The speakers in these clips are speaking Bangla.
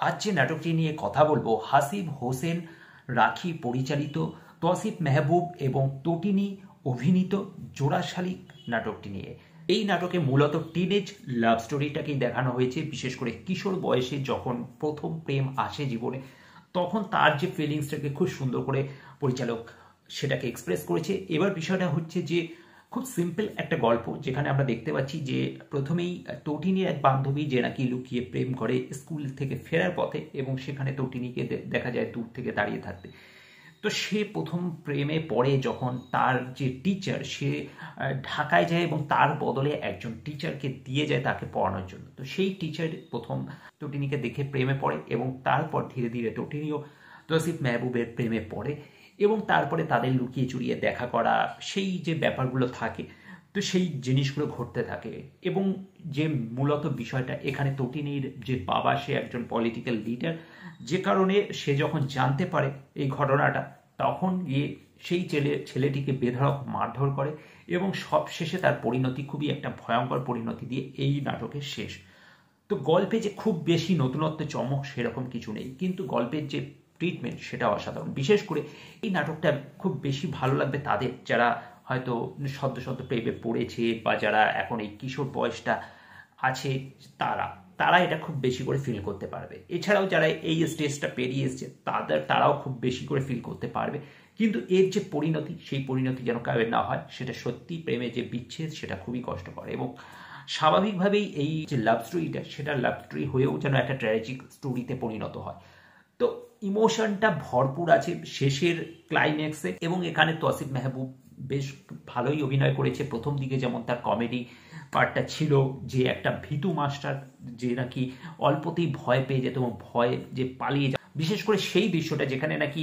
আজ যে নাটকটি নিয়ে কথা বলবো হাসিব হোসেন রাখি পরিচালিত, তৌসিফ মেহবুব এবং তটিনী অভিনীত জোড়া শালিক নাটকটি নিয়ে। এই নাটকে মূলত টিনেজ লাভ স্টোরিটাকেই দেখানো হয়েছে। বিশেষ করে কিশোর বয়সে যখন প্রথম প্রেম আসে জীবনে, তখন তার যে ফিলিংসটাকে খুব সুন্দর করে পরিচালক সেটাকে এক্সপ্রেস করেছে। এবার বিষয়টা হচ্ছে যে খুব সিম্পল একটা গল্প, যেখানে আমরা দেখতে পাচ্ছি যে প্রথমেই তটিনীর এক বান্ধবী যে নাকি লুকিয়ে প্রেম করে স্কুল থেকে ফেরার পথে, এবং সেখানে তটিনীকে দেখা যায় দূর থেকে দাঁড়িয়ে থাকতে। তো সে প্রথম প্রেমে পড়ে যখন তার যে টিচার সে ঢাকায় যায় এবং তার বদলে একজন টিচারকে দিয়ে যায় তাকে পড়ানোর জন্য। তো সেই টিচার প্রথম তটিনীকে দেখে প্রেমে পড়ে এবং তারপর ধীরে ধীরে তটিনীও তৌসিফ মেহবুবের প্রেমে পড়ে এবং তারপরে তাদের লুকিয়ে চুরিয়ে দেখা করা, সেই যে ব্যাপারগুলো থাকে, তো সেই জিনিসগুলো ঘটতে থাকে। এবং যে মূলত বিষয়টা এখানে, তটিনীর যে বাবা সে একজন পলিটিক্যাল লিডার, যে কারণে সে যখন জানতে পারে এই ঘটনাটা, তখন গিয়ে সেই ছেলেটিকে বেধড়ক মারধর করে এবং সব শেষে তার পরিণতি খুবই একটা ভয়ঙ্কর পরিণতি দিয়ে এই নাটকের শেষ। তো গল্পে যে খুব বেশি নতুনত্ব চমক সেরকম কিছু নেই, কিন্তু গল্পের যে ট্রিটমেন্ট সেটা অসাধারণ। বিশেষ করে এই নাটকটা খুব বেশি ভালো লাগবে তাদের যারা হয়তো সদ্য সদ্য প্রেমে পড়েছে বা যারা এখন এই কিশোর বয়সটা আছে, তারা এটা খুব বেশি করে ফিল করতে পারবে। এছাড়াও যারা এই স্টেজটা পেরিয়ে এসছে তারাও খুব বেশি করে ফিল করতে পারবে। কিন্তু এর যে পরিণতি, সেই পরিণতি যেন কারোর না হয়, সেটা সত্যি প্রেমে যে বিচ্ছেদ সেটা খুবই কষ্টকর। এবং স্বাভাবিকভাবেই এই যে লাভ স্টোরিটা, সেটা লাভ স্টোরি হয়েও যেন একটা ট্র্যাজিক স্টোরিতে পরিণত হয়। তো ইমোশনটা ভরপুর আছে শেষের ক্লাইম্যাক্সে, এবং এখানে তৌসিফ মেহবুব বেশ ভালোই অভিনয় করেছে। প্রথম দিকে যেমন তার কমেডি পার্টটা ছিল, যে একটা ভীতু মাস্টার যে নাকি অল্পতেই ভয় পেয়ে যেত এবং ভয় যে পালিয়ে যায়, বিশেষ করে সেই দৃশ্যটা যেখানে নাকি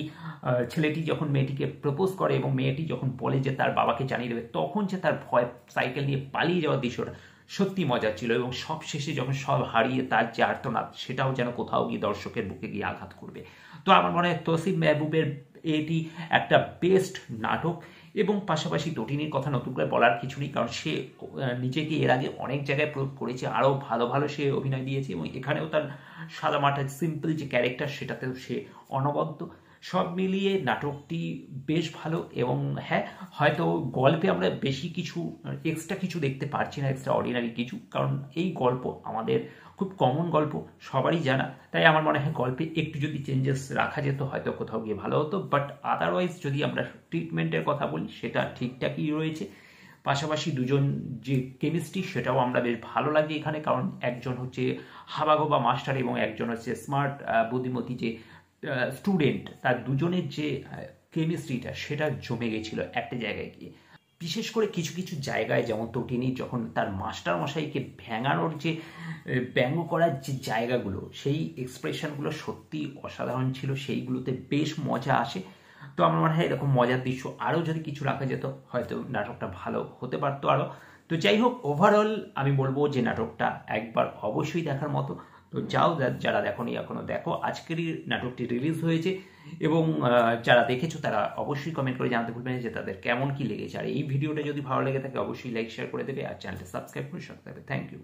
ছেলেটি যখন মেয়েটিকে প্রপোজ করে এবং মেয়েটি যখন বলে যে তার বাবাকে জানিয়ে দেবে, তখন যে তার ভয় সাইকেল নিয়ে পালিয়ে যাওয়ার দৃশ্যটা সত্যি মজার ছিল। এবং সব শেষে যখন সব হারিয়ে তার যে আর্তনাদ, সেটাও যেন কোথাও গিয়ে দর্শকের বুকে গিয়ে আঘাত করবে। তো আমার মনে হয় তৌসিফ মেহবুবের এটি একটা বেস্ট নাটক। এবং পাশাপাশি তটিনীর কথা নতুন করে বলার কিছু নেই, কারণ সে নিজেকে এর আগে অনেক জায়গায় প্রয়োগ করেছে, আরও ভালো ভালো সে অভিনয় দিয়েছে, এবং এখানেও তার সাদামাটা সিম্পল যে ক্যারেক্টার সেটাতেও সে অনবদ্য। সব মিলিয়ে নাটকটি বেশ ভালো। এবং হ্যাঁ, হয়তো গল্পে আমরা বেশি কিছু এক্সট্রা কিছু দেখতে পারছি না, এক্সট্রা অর্ডিনারি কিছু, কারণ এই গল্প আমাদের খুব কমন গল্প, সবারই জানা। তাই আমার মনে হয় গল্পে একটু যদি চেঞ্জেস রাখা যেত হয়তো কোথাও গিয়ে ভালো হতো। বাট আদারওয়াইজ যদি আমরা ট্রিটমেন্টের কথা বলি, সেটা ঠিকঠাকই রয়েছে। পাশাপাশি দুজন যে কেমিস্ট্রি, সেটাও আমরা বেশ ভালো লাগে এখানে, কারণ একজন হচ্ছে হাবাগোবা মাস্টার এবং একজন হচ্ছে স্মার্ট বুদ্ধিমতী যে স্টুডেন্ট, তার দুজনের যে কেমিস্ট্রিটা সেটা জমে গেছিল একটা জায়গায় গিয়ে। বিশেষ করে কিছু কিছু জায়গায়, যেমন তটিনী যখন তার মাস্টার মশাইকে ভেঙানোর যে ব্যঙ্গ করার যে জায়গাগুলো, সেই এক্সপ্রেশনগুলো সত্যি অসাধারণ ছিল, সেইগুলোতে বেশ মজা আসে। তো আমার মনে হয় এরকম মজার দৃশ্য আরও যদি কিছু রাখা যেত, হয়তো নাটকটা ভালো হতে পারতো আরও। তো যাই হোক, ওভারঅল আমি বলবো যে নাটকটা একবার অবশ্যই দেখার মতো। তো যাও, যারা দেখোনি এখনো দেখো। আজকেরই নাটকটি রিলিজ হয়েছে, এবং যারা দেখেছো তারা অবশ্যই কমেন্ট করে জানাতে ভুলবেন যে তাদের কেমন কি লেগেছে। আর এই ভিডিওটা যদি ভালো লেগে থাকে অবশ্যই লাইক শেয়ার করে দেবে, আর চ্যানেলটা সাবস্ক্রাইব করে সাথে থাকবে। Thank you.